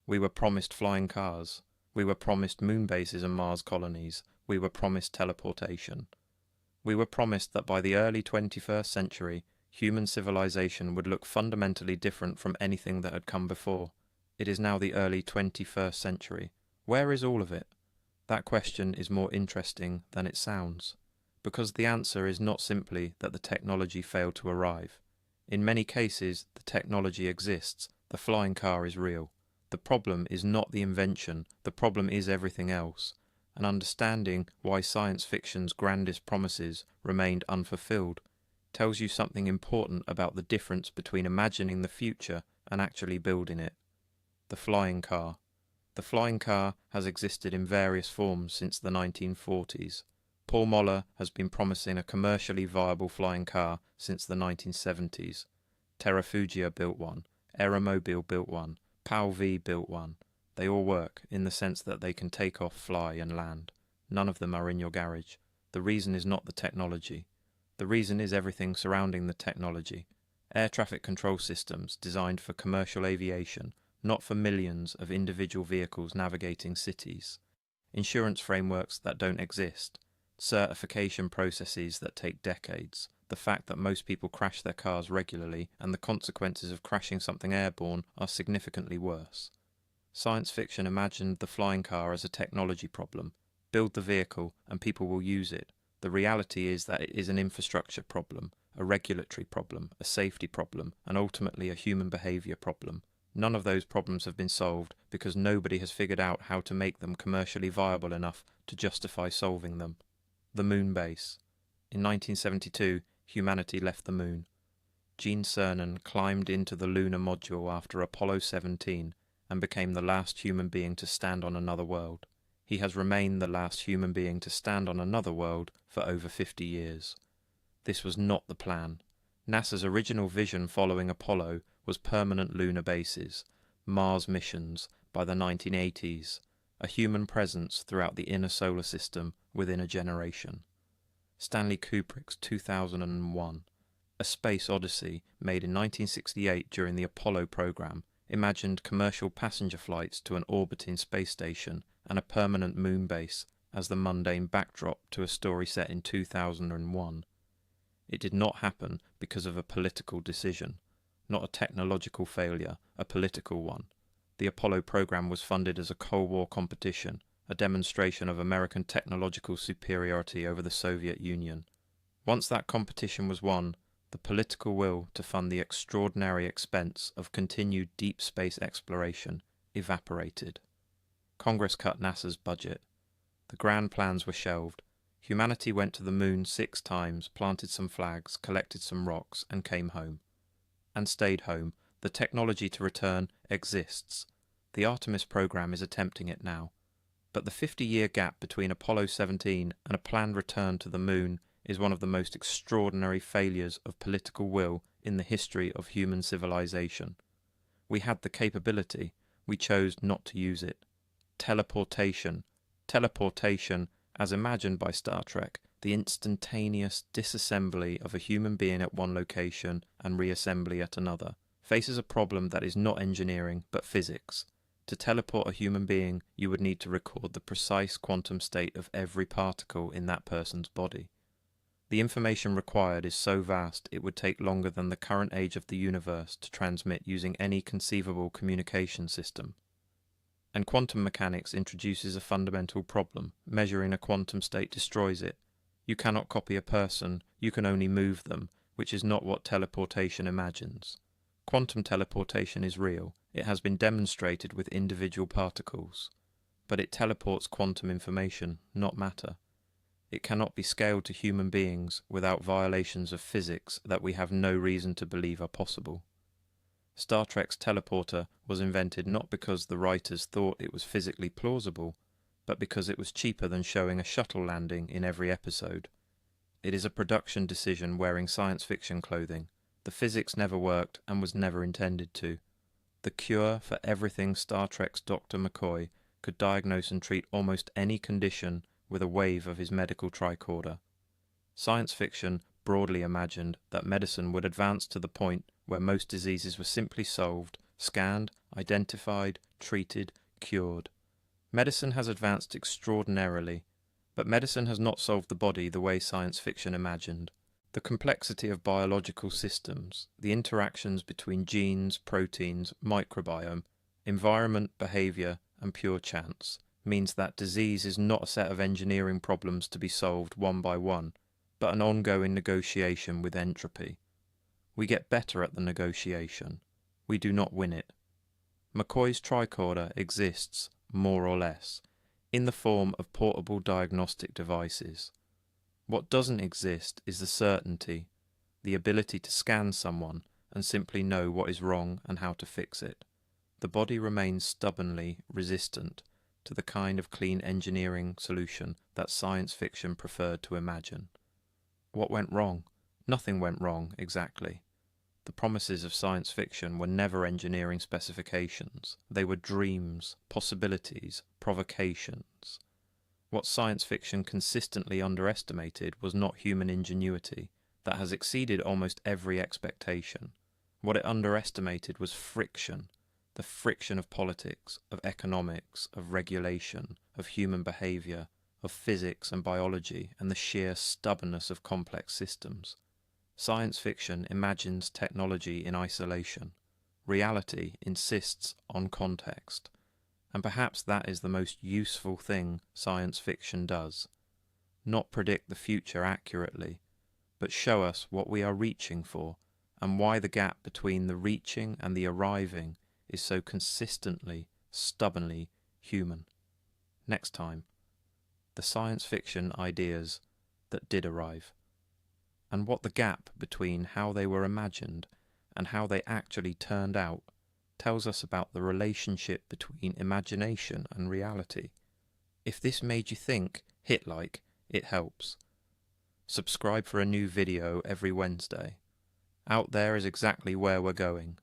We were promised flying cars. We were promised moon bases and Mars colonies. We were promised teleportation. We were promised that by the early 21st century, human civilization would look fundamentally different from anything that had come before. It is now the early 21st century. Where is all of it? That question is more interesting than it sounds, because the answer is not simply that the technology failed to arrive. In many cases, the technology exists, the flying car is real. The problem is not the invention, the problem is everything else. And understanding why science fiction's grandest promises remained unfulfilled tells you something important about the difference between imagining the future and actually building it. The flying car. The flying car has existed in various forms since the 1940s. Paul Moller has been promising a commercially viable flying car since the 1970s. Terrafugia built one, Aeromobile built one, PAL V built one. They all work in the sense that they can take off, fly and land. None of them are in your garage. The reason is not the technology. The reason is everything surrounding the technology. Air traffic control systems designed for commercial aviation, not for millions of individual vehicles navigating cities. Insurance frameworks that don't exist. Certification processes that take decades. The fact that most people crash their cars regularly and the consequences of crashing something airborne are significantly worse. Science fiction imagined the flying car as a technology problem. Build the vehicle and people will use it. The reality is that it is an infrastructure problem, a regulatory problem, a safety problem, and ultimately a human behavior problem. None of those problems have been solved because nobody has figured out how to make them commercially viable enough to justify solving them. The moon base. In 1972, humanity left the moon. Gene Cernan climbed into the lunar module after Apollo 17 and became the last human being to stand on another world. He has remained the last human being to stand on another world for over 50 years. This was not the plan. NASA's original vision following Apollo was permanent lunar bases, Mars missions by the 1980s, a human presence throughout the inner solar system within a generation. Stanley Kubrick's 2001, A Space Odyssey, made in 1968 during the Apollo program, imagined commercial passenger flights to an orbiting space station and a permanent moon base as the mundane backdrop to a story set in 2001. It did not happen because of a political decision, not a technological failure, a political one. The Apollo program was funded as a Cold War competition, a demonstration of American technological superiority over the Soviet Union. Once that competition was won, the political will to fund the extraordinary expense of continued deep space exploration evaporated. Congress cut NASA's budget. The grand plans were shelved. Humanity went to the moon 6 times, planted some flags, collected some rocks, and came home. And stayed home. The technology to return exists. The Artemis program is attempting it now. But the 50-year gap between Apollo 17 and a planned return to the moon is one of the most extraordinary failures of political will in the history of human civilization. We had the capability, we chose not to use it. Teleportation. Teleportation, as imagined by Star Trek, the instantaneous disassembly of a human being at one location and reassembly at another, faces a problem that is not engineering but physics. To teleport a human being, you would need to record the precise quantum state of every particle in that person's body. The information required is so vast it would take longer than the current age of the universe to transmit using any conceivable communication system. And quantum mechanics introduces a fundamental problem. Measuring a quantum state destroys it. You cannot copy a person, you can only move them, which is not what teleportation imagines. Quantum teleportation is real. It has been demonstrated with individual particles. But it teleports quantum information, not matter. It cannot be scaled to human beings without violations of physics that we have no reason to believe are possible. Star Trek's teleporter was invented not because the writers thought it was physically plausible, but because it was cheaper than showing a shuttle landing in every episode. It is a production decision wearing science fiction clothing. The physics never worked and was never intended to. The cure for everything Star Trek's Dr. McCoy could diagnose and treat almost any condition with a wave of his medical tricorder. Science fiction broadly imagined that medicine would advance to the point where most diseases were simply solved, scanned, identified, treated, cured. Medicine has advanced extraordinarily, but medicine has not solved the body the way science fiction imagined. The complexity of biological systems, the interactions between genes, proteins, microbiome, environment, behavior, and pure chance, means that disease is not a set of engineering problems to be solved one by one, but an ongoing negotiation with entropy. We get better at the negotiation. We do not win it. McCoy's tricorder exists, more or less, in the form of portable diagnostic devices. What doesn't exist is the certainty, the ability to scan someone and simply know what is wrong and how to fix it. The body remains stubbornly resistant to the kind of clean engineering solution that science fiction preferred to imagine. What went wrong? Nothing went wrong, exactly. The promises of science fiction were never engineering specifications. They were dreams, possibilities, provocations. What science fiction consistently underestimated was not human ingenuity, that has exceeded almost every expectation. What it underestimated was friction, the friction of politics, of economics, of regulation, of human behavior, of physics and biology, and the sheer stubbornness of complex systems. Science fiction imagines technology in isolation. Reality insists on context. And perhaps that is the most useful thing science fiction does. Not predict the future accurately, but show us what we are reaching for, and why the gap between the reaching and the arriving is so consistently, stubbornly human. Next time, the science fiction ideas that did arrive, and what the gap between how they were imagined and how they actually turned out tells us about the relationship between imagination and reality. If this made you think, hit like, it helps. Subscribe for a new video every Wednesday. Out there is exactly where we're going.